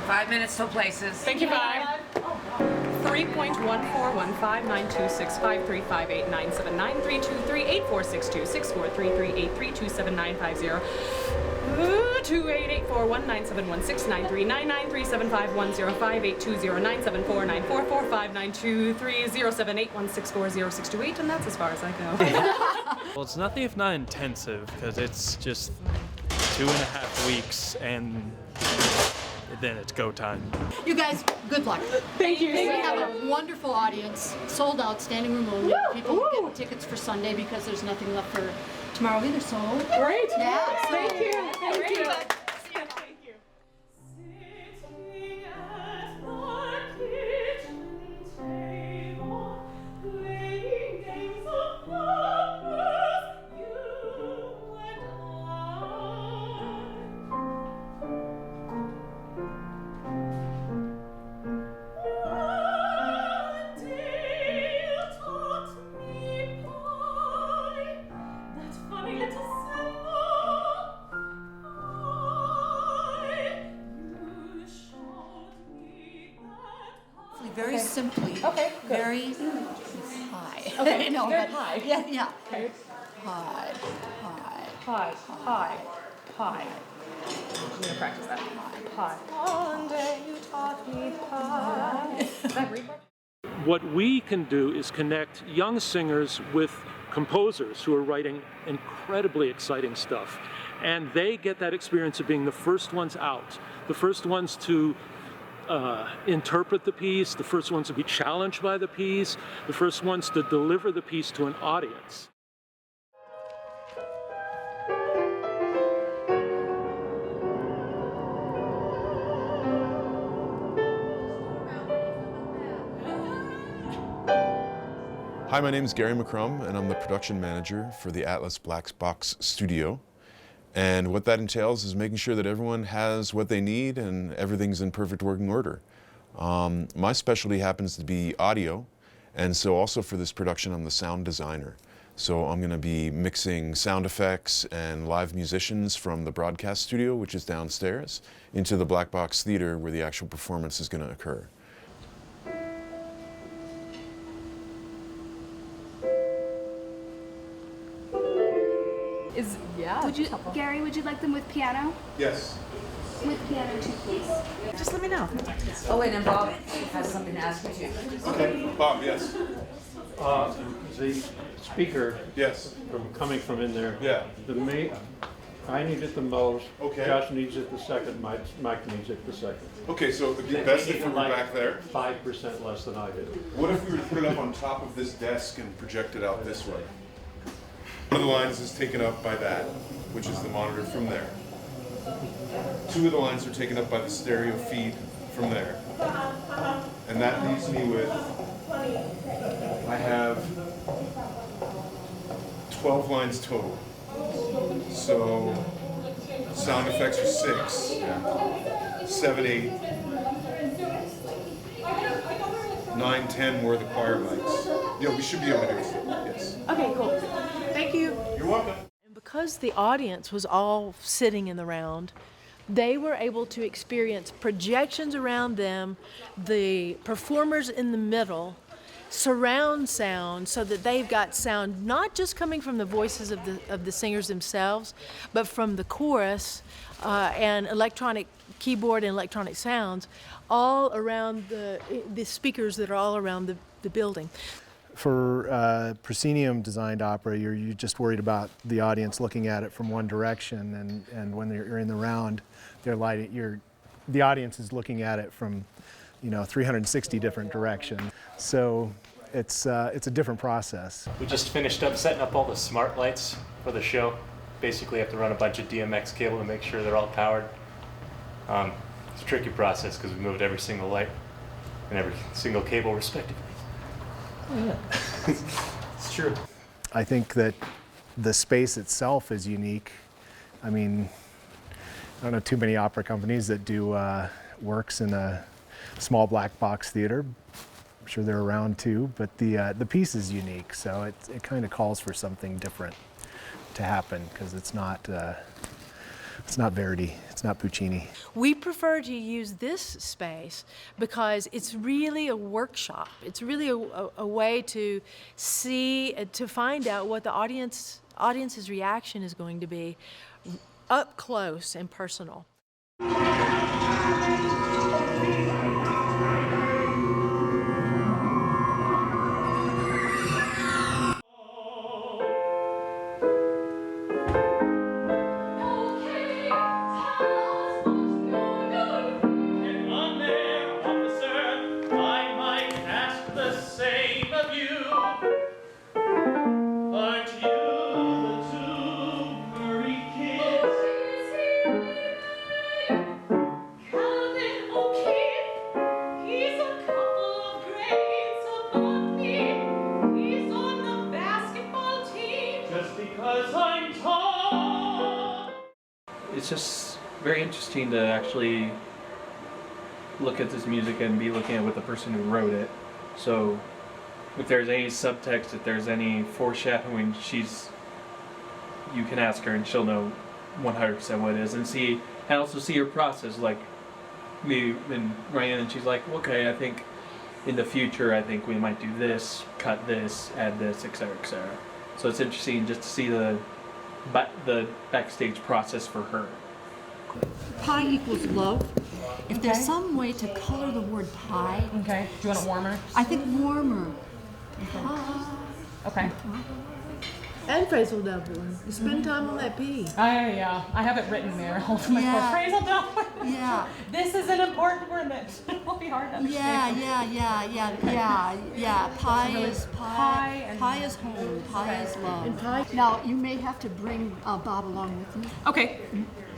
5 minutes till places. Thank you, bye. 3.141519265358932384626433832795028841971693993751097169393710 28841971693993759044592307816406228, and that's as far as I go. Well, it's nothing if not intensive, because it's just 2.5 weeks, and then it's go time. You guys, good luck. Thank you. We have a wonderful audience, sold out, standing room only. People are getting tickets for Sunday because there's nothing left for tomorrow either, so. Great. Yeah. So, Thank you. Thank you. Very simply. Okay, good. Very high. Okay, no, very but high. Yeah, yeah. Okay. High, high. Pie, pie, pie. I'm gonna practice that. Pie. One day you taught me pie. Is that reverb? What we can do is connect young singers with composers who are writing incredibly exciting stuff. And they get that experience of being the first ones out, the first ones to interpret the piece, the first ones to be challenged by the piece, the first ones to deliver the piece to an audience. Hi, my name is Gary McCrum, and I'm the production manager for the Atlas Black Box Studio. And what that entails is making sure that everyone has what they need and everything's in perfect working order. My specialty happens to be audio, and so also for this production I'm the sound designer. So I'm going to be mixing sound effects and live musicians from the broadcast studio, which is downstairs, into the Black Box Theater where the actual performance is going to occur. Gary, would you like them with piano? Yes. With piano too, please. Just let me know. Oh, wait, and Bob has something to ask you too. Okay, Bob, yes. The speaker, Yes. coming from in there. Yeah. I need it the most. Okay. Josh needs it the second. Mike needs it the second. Okay, so it'd be best if we were back there. 5% less than I do. What if we were to put it up on top of this desk and project it out this way? One of the lines is taken up by that, which is the monitor from there. 2 of the lines are taken up by the stereo feed from there. And that leaves me with, I have 12 lines total. So sound effects are 6, 7, 8, 9, 10 more of the choir mics. Yeah, we should be able to do it. Yes. Okay, cool. Thank you. You're welcome. And because the audience was all sitting in the round, they were able to experience projections around them, the performers in the middle, surround sound, so that they've got sound not just coming from the voices of the singers themselves, but from the chorus and electronic keyboard and electronic sounds all around the speakers that are all around the building. For proscenium designed opera, you're just worried about the audience looking at it from one direction, and when you're in the round, the audience is looking at it from 360 different directions. So it's a different process. We just finished up setting up all the smart lights for the show. Basically, you have to run a bunch of DMX cable to make sure they're all powered. It's a tricky process because we moved every single light and every single cable respectively. Yeah. It's true. I think that the space itself is unique. I mean, I don't know too many opera companies that do works in a small black box theater. I'm sure they're around too, but the piece is unique, so it kind of calls for something different to happen because it's not Verdi. It's not Puccini. We prefer to use this space because it's really a workshop. It's really a way to see, to find out what the audience's reaction is going to be up close and personal. It's just very interesting to actually look at this music and be looking at what the person who wrote it. So if there's any subtext, if there's any foreshadowing, you can ask her and she'll know 100% what it is, and also see her process, like me and Ryan, and she's like, okay, I think in the future I think we might do this, cut this, add this, etc., etc. So it's interesting just to see the backstage process for her. Pi equals love. If there's some way to color the word pie. Okay. Do you want it warmer? I think warmer. Okay. And phrasal doubling. You spend time on that P. Yeah. I have it written there. Phrasal doubling. Yeah. This is an important word that will be hard to understand. Yeah. Pi really is pie Pi is home. Pi is love. And pie. Now you may have to bring Bob along with you. Okay.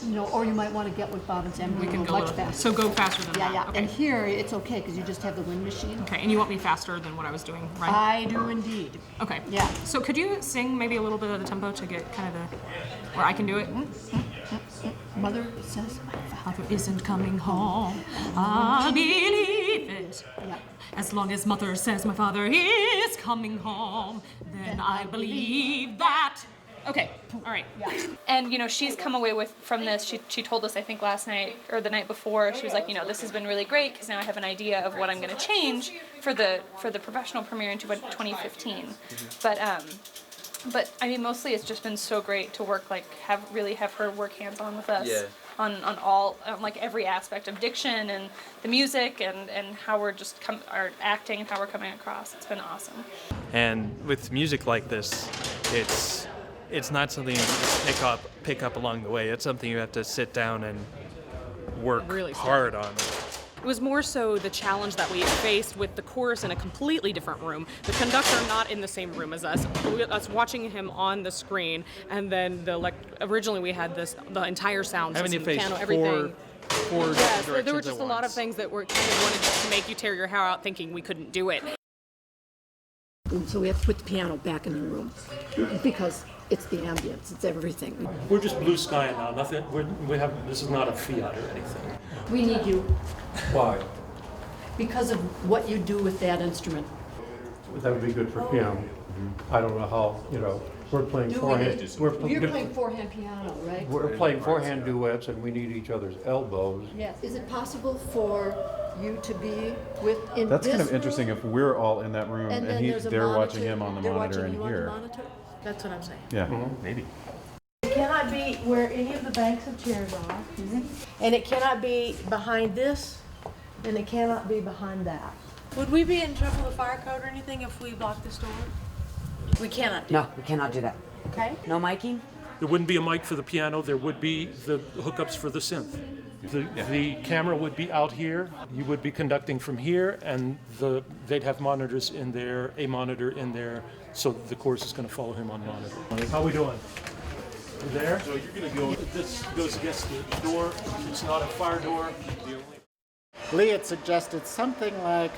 You know, or you might want to get with Bob and Sam. We can go much faster. So go faster than that. Yeah. Okay. And here it's okay because you just have the wind machine. Okay, and you want me faster than what I was doing, right? I do indeed. Okay. Yeah. So could you sing maybe a little bit of the tempo to get kind of where I can do it? Mother says my father isn't coming home. I believe it. Yeah. As long as mother says my father is coming home, then I believe that. Okay, all right. Yeah. And, you know, she's come away from this, she told us, I think last night or the night before, she was like, you know, this has been really great because now I have an idea of what I'm going to change for the professional premiere in 2015. But I mean, mostly it's just been so great to work, like, have her work hands-on with us. Yeah. On all, like, every aspect of diction and the music and how we're just our acting and how we're coming across. It's been awesome. And with music like this, it's not something you pick up along the way. It's something you have to sit down and work really hard on. It was more so the challenge that we faced with the chorus in a completely different room, the conductor not in the same room as us watching him on the screen, and then originally we had the entire sound system, piano, everything. Yes, there were just a lot of things that were kind of wanted to make you tear your hair out thinking we couldn't do it. So we have to put the piano back in the room because it's the ambience, it's everything. We're just blue sky now. Nothing. This is not a fiat or anything. We need you Why? because of what you do with that instrument. That would be good for him. I don't know how, we're playing forehand. You're playing forehand piano, right? We're playing forehand duets and we need each other's elbows. Yes. Is it possible for you to be in That's this kind of interesting room? if we're all in that room And and then there's a they're monitor, watching him on the they're monitor watching in you on the here. monitor? That's what I'm saying. Yeah. Maybe. It cannot be where any of the banks of chairs are. And it cannot be behind this, and it cannot be behind that. Would we be in trouble with fire code or anything if we blocked this door? We cannot do No, we cannot do that. Okay? No miking? There wouldn't be a mic for the piano. There would be the hookups for the synth. The camera would be out here. You would be conducting from here, and they'd have monitors in there, a monitor in there, so the chorus is going to follow him on monitor. How we doing? You there? So you're going to go. This goes against the door. It's not a fire door. Lee had suggested something like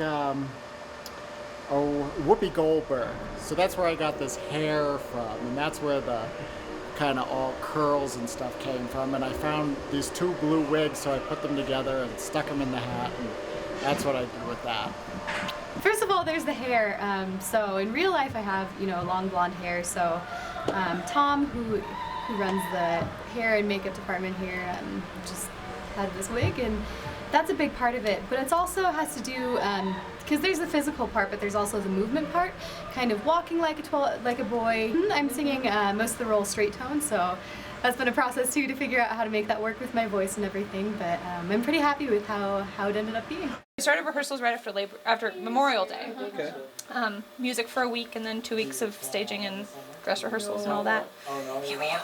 Whoopi Goldberg. So that's where I got this hair from, and that's where the kind of all curls and stuff came from. And I found these two blue wigs, so I put them together and stuck them in the hat, and that's what I did with that. First of all, there's the hair. So in real life, I have long blonde hair. So Tom, who who runs the hair and makeup department here, just had this wig, and that's a big part of it. But it also has to do, because there's the physical part, but there's also the movement part, kind of walking like a boy. I'm singing most of the role straight tone, so that's been a process too to figure out how to make that work with my voice and everything. But I'm pretty happy with how it ended up being. We started rehearsals right after Memorial Day. Okay. Music for a week and then 2 weeks of staging and dress rehearsals and all that. Here we are.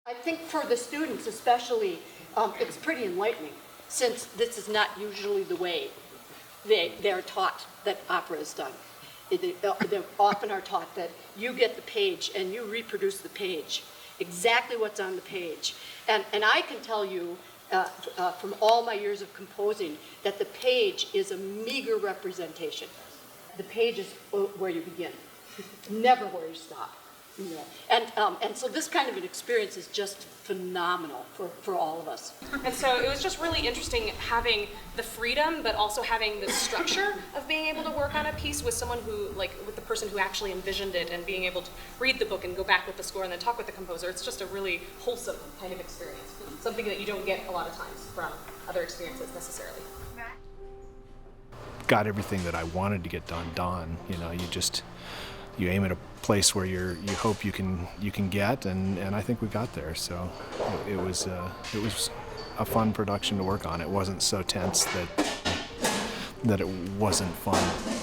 I think for the students especially, it's pretty enlightening, since this is not usually the way they're taught that opera is done. They often are taught that you get the page and you reproduce the page, exactly what's on the page. And I can tell you from all my years of composing that the page is a meager representation. The page is where you begin, never where you stop. Yeah. And so this kind of an experience is just phenomenal for all of us. And so it was just really interesting having the freedom, but also having the structure of being able to work on a piece with someone who, like, with the person who actually envisioned it, and being able to read the book and go back with the score and then talk with the composer. It's just a really wholesome kind of experience. Something that you don't get a lot of times from other experiences necessarily. Got everything that I wanted to get done. You know, you aim at a place where you hope you can get, and I think we got there. So it was a fun production to work on. It wasn't so tense that it wasn't fun.